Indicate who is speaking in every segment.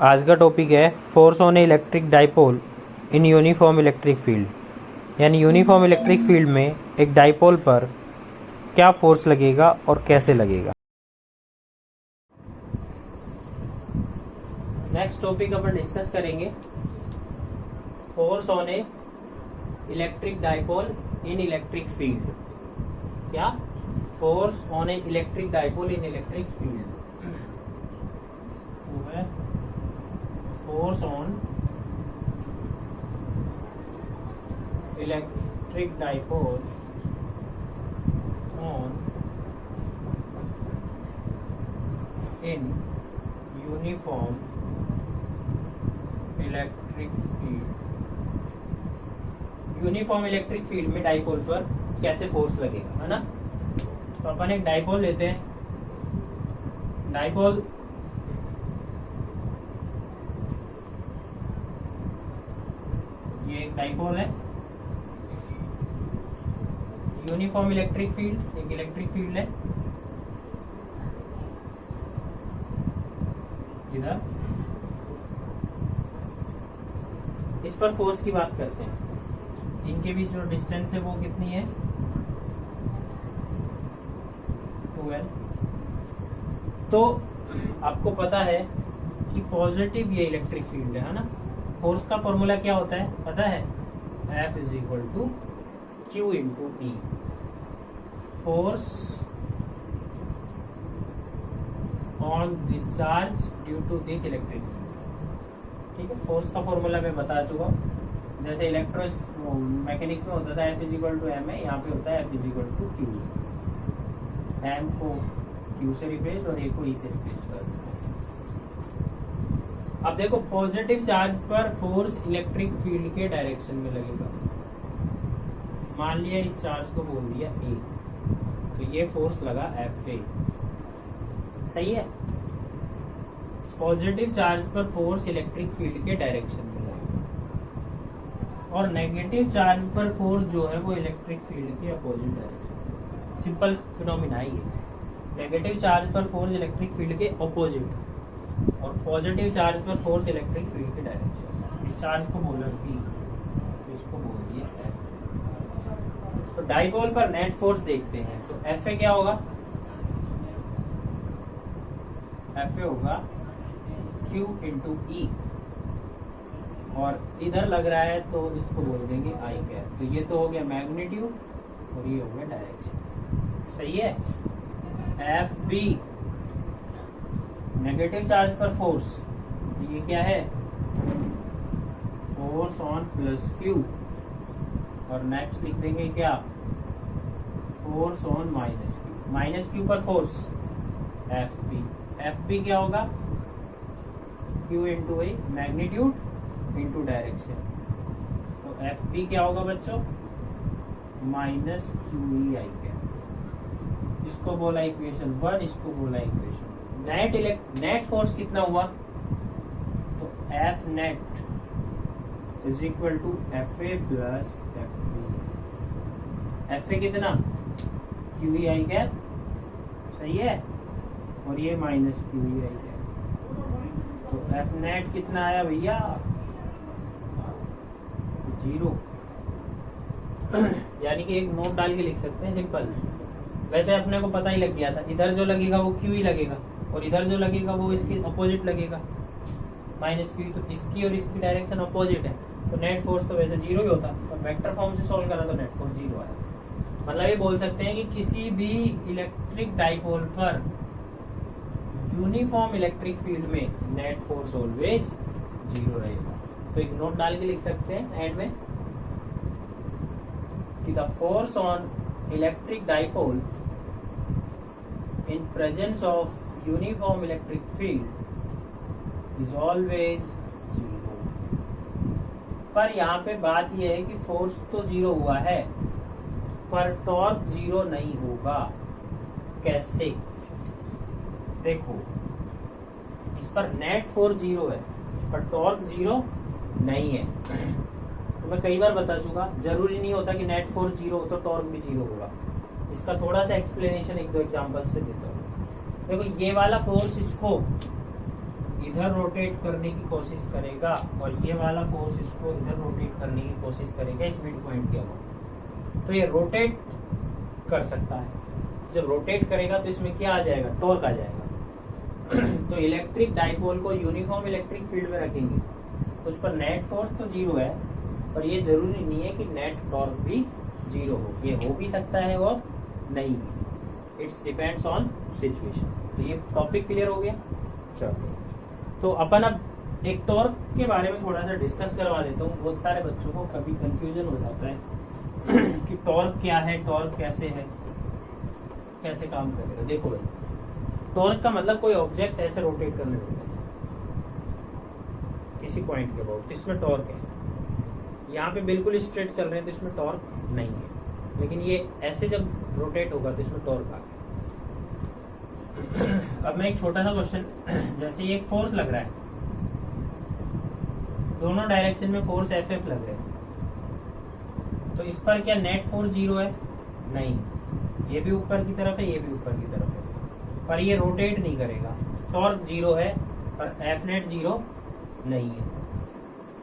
Speaker 1: आज का टॉपिक है force on a electric dipole in uniform electric field. यानी यूनिफॉर्म इलेक्ट्रिक फील्ड में एक डाइपोल पर क्या फोर्स लगेगा और कैसे लगेगा। नेक्स्ट टॉपिक अपन डिस्कस करेंगे force on a electric dipole in electric field. क्या? Force on a electric dipole in electric field. Force on electric dipole on in uniform electric field. Uniform electric field में dipole पर कैसे force लगेगा, है ना। तो अपन एक डाइपोल लेते हैं। डाइपोल ये एक डाइपोल है। यूनिफॉर्म इलेक्ट्रिक फील्ड एक इलेक्ट्रिक फील्ड है। इधर इस पर फोर्स की बात करते हैं। इनके बीच जो डिस्टेंस है वो कितनी है? 12। तो आपको पता है कि पॉजिटिव ये इलेक्ट्रिक फील्ड है ना। फोर्स का फॉर्मूला क्या होता है पता है? F is equal to Q into E। Force on discharge due to this electric field. ठीक है, फोर्स का फॉर्मूला मैं बता चुका हूं। जैसे इलेक्ट्रो मैकेनिक्स में होता था F is equal to M है, यहाँ पे होता है F is equal to Q। M को Q से रिप्लेस और A को E से रिप्लेस कर दो। अब देखो, पॉजिटिव चार्ज पर फोर्स इलेक्ट्रिक फील्ड के डायरेक्शन में लगेगा। मान लिया इस चार्ज को बोल दिया A, तो ये फोर्स लगा FA। सही है। पॉजिटिव चार्ज पर फोर्स इलेक्ट्रिक फील्ड के डायरेक्शन में लगेगा और नेगेटिव चार्ज पर फोर्स जो है वो इलेक्ट्रिक फील्ड के अपोजिट डायरेक्शन। सिंपल फिनोमिना ही है। नेगेटिव चार्ज पर फोर्स इलेक्ट्रिक फील्ड के अपोजिट और पॉजिटिव चार्ज पर फोर्स इलेक्ट्रिक फील्ड के डायरेक्शन। इस चार्ज को बोला P, तो इसको बोल दिया F। तो डाइपोल पर नेट फोर्स देखते हैं। तो FA क्या होगा? FA होगा Q इंटू E और इधर लग रहा है तो इसको बोल देंगे I कैप। तो ये तो हो गया मैग्नीट्यूड और ये हो गया डायरेक्शन। सही है। FB नेगेटिव चार्ज पर फोर्स, तो ये क्या है? फोर्स ऑन प्लस Q और नेक्स्ट लिख देंगे क्या? Force on minus Q। Minus Q पर फोर्स FB। FB क्या होगा? Q into A magnitude into direction. तो FB क्या होगा बच्चों? Minus QE I cap. इसको बोला इक्वेशन 1, इसको बोला इक्वेशन। नेट फोर्स कितना हुआ? तो F net is equal to FA plus FB। FA कितना? QE I cap. सही है। और ये माइनस QE I कैप। तो F नेट कितना आया भैया? 0। यानी कि एक नोट डाल के लिख सकते हैं सिंपल। वैसे अपने को पता ही लग गया था, इधर जो लगेगा वो QE लगेगा और इधर जो लगेगा वो इसके अपोजिट लगेगा माइनस QE। तो इसकी और इसकी डायरेक्शन अपोजिट है, तो नेट फोर्स तो वैसे 0 ही होता। और वेक्टर फॉर्म से सॉल्व करा तो नेट फोर्स 0 आया। मतलब ये बोल सकते हैं कि किसी भी इलेक्ट्रिक डाइपोल पर यूनिफॉर्म इलेक्ट्रिक फील्ड में नेट फोर्स ऑलवेज 0 रहेगा। तो एक नोट डाल के लिख सकते हैं एंड में कि the force on electric dipole in presence of uniform electric field is always 0। पर यहाँ पे बात यह है कि फोर्स तो 0 हुआ है पर टॉर्क 0 नहीं होगा। कैसे? देखो, इस पर नेट फोर्स 0 है पर टॉर्क 0 नहीं है। तो मैं कई बार बता चुका, जरूरी नहीं होता कि नेट फोर्स 0 हो तो टॉर्क भी 0 होगा। इसका थोड़ा सा एक्सप्लेनेशन एक दो एग्जांपल से देता हूँ। देखो ये वाला फोर्स इसको इधर रोटेट करने की कोशिश करेगा और ये वाला फोर्स इसको इधर रोटेट करने की कोशिश करेगा इस मिड पॉइंट के अबाउट, तो ये रोटेट कर सकता है। जब रोटेट करेगा तो इसमें क्या आ जाएगा, टॉर्क आ जाएगा। तो इलेक्ट्रिक डाइपोल को यूनिफॉर्म इलेक्ट्रिक फील्ड में रखेंगे तो उस पर नेट फोर्स तो जीरो है, पर ये जरूरी नहीं है कि नेट टॉर्क भी जीरो हो, ये हो भी सकता है और नहीं भी, इट्स डिपेंड्स ऑन सिचुएशन। तो ये टॉपिक क्लियर हो गया। चलो तो अपन अब एक टॉर्क के बारे में थोड़ा सा डिस्कस करवा देता हूँ। बहुत सारे बच्चों को कभी कंफ्यूजन हो जाता है कि टॉर्क क्या है, टॉर्क कैसे है, कैसे काम करेगा। देखो भाई, टॉर्क का मतलब कोई ऑब्जेक्ट ऐसे रोटेट करने लगता है किसी पॉइंट के अबाउट, इसमें टॉर्क है। यहाँ पे बिल्कुल स्ट्रेट चल रहे हैं तो इसमें टॉर्क नहीं है, लेकिन ये ऐसे जब रोटेट होगा तो इसमें टॉर्क आ गया। अब मैं एक छोटा सा क्वेश्चन, जैसे ये एक फोर्स लग रहा है, दोनों डायरेक्शन में फोर्स एफ एफ लग रहे हैं, तो इस पर क्या नेट फोर्स जीरो है? नहीं, ये भी ऊपर की तरफ है, ये भी ऊपर की तरफ है, पर ये रोटेट नहीं करेगा। टॉर्क जीरो है पर एफ नेट जीरो नहीं है।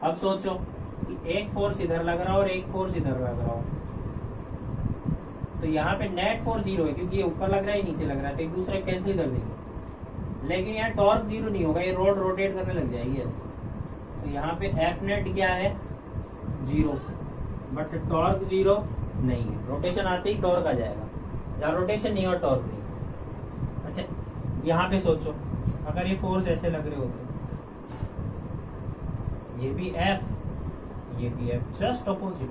Speaker 1: अब सोचो कि एक फोर्स इधर लग रहा हो और एक फोर्स इधर लग रहा हो, तो यहाँ पे नेट फोर्स जीरो है क्योंकि ये ऊपर लग रहा है, नीचे लग रहा है, तो एक दूसरे कैंसिल कर देंगे। लेकिन यहाँ टॉर्क जीरो नहीं होगा, ये रोड रोटेट करने लग जाएगी ऐसे। तो यहाँ पे एफ नेट क्या है? जीरो, बट टॉर्क जीरो नहीं है। रोटेशन आते ही टॉर्क आ जाएगा, जहाँ रोटेशन नहीं और टॉर्क नहीं। अच्छा, यहाँ पे सोचो अगर ये फोर्स ऐसे लग रहे होते, ये भी एफ, ये भी एफ, जस्ट ऑपोजिट,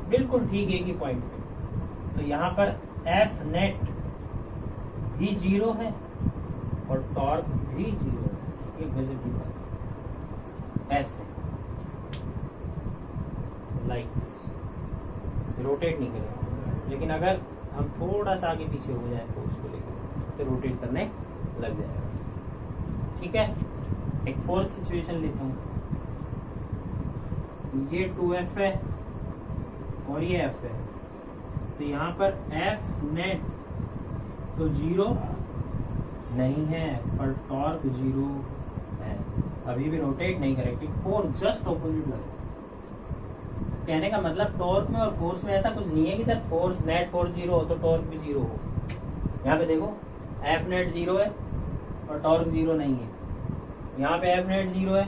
Speaker 1: बिल्कुल ठीक एक ही पॉइंट पे, तो यहाँ पर एफ नेट भी जीरो है और टॉर्क भी जीरो है। ये गजब की बात है। ऐसे लाइक रोटेट नहीं करेगा, लेकिन अगर हम थोड़ा सा आगे पीछे हो जाए फोर्स को लेकर तो रोटेट करने लग जाएगा। ठीक है, एक फोर्थ सिचुएशन लेता हूँ। ये 2F है और ये F है, तो यहाँ पर F नेट तो जीरो नहीं है पर टॉर्क जीरो है, अभी भी रोटेट नहीं करेगी, फोर्स जस्ट ऑपोजिट लगे। कहने का मतलब टॉर्क में और फोर्स में ऐसा कुछ नहीं है कि sir force net force zero हो तो टॉर्क भी जीरो हो। यहाँ पे देखो F नेट जीरो है और टॉर्क जीरो नहीं है, यहाँ पे F नेट जीरो है,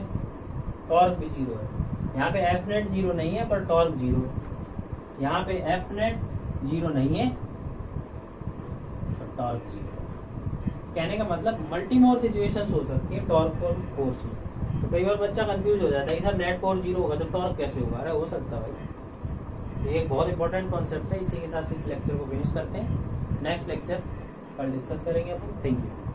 Speaker 1: टॉर्क भी जीरो है। यहाँ पे F नेट जीरो नहीं है पर टॉर्क जीरो है, यहाँ पे F नेट जीरो नहीं है पर टॉर्क जीरो। कहने का मतलब मल्टीमोर सिचुएशंस हो सकती है टॉर्क और फोर्स में। तो कई बार बच्चा कंफ्यूज हो जाता है कि सर नेट फोर्स जीरो होगा तो टॉर्क कैसे होगा? अरे हो सकता है भाई। तो ये एक बहुत इंपॉर्टेंट कॉन्सेप्ट है। इसी के साथ इस लेक्चर को फिनिश करते हैं, नेक्स्ट लेक्चर कल डिस्कस करेंगे अपन। Thank you.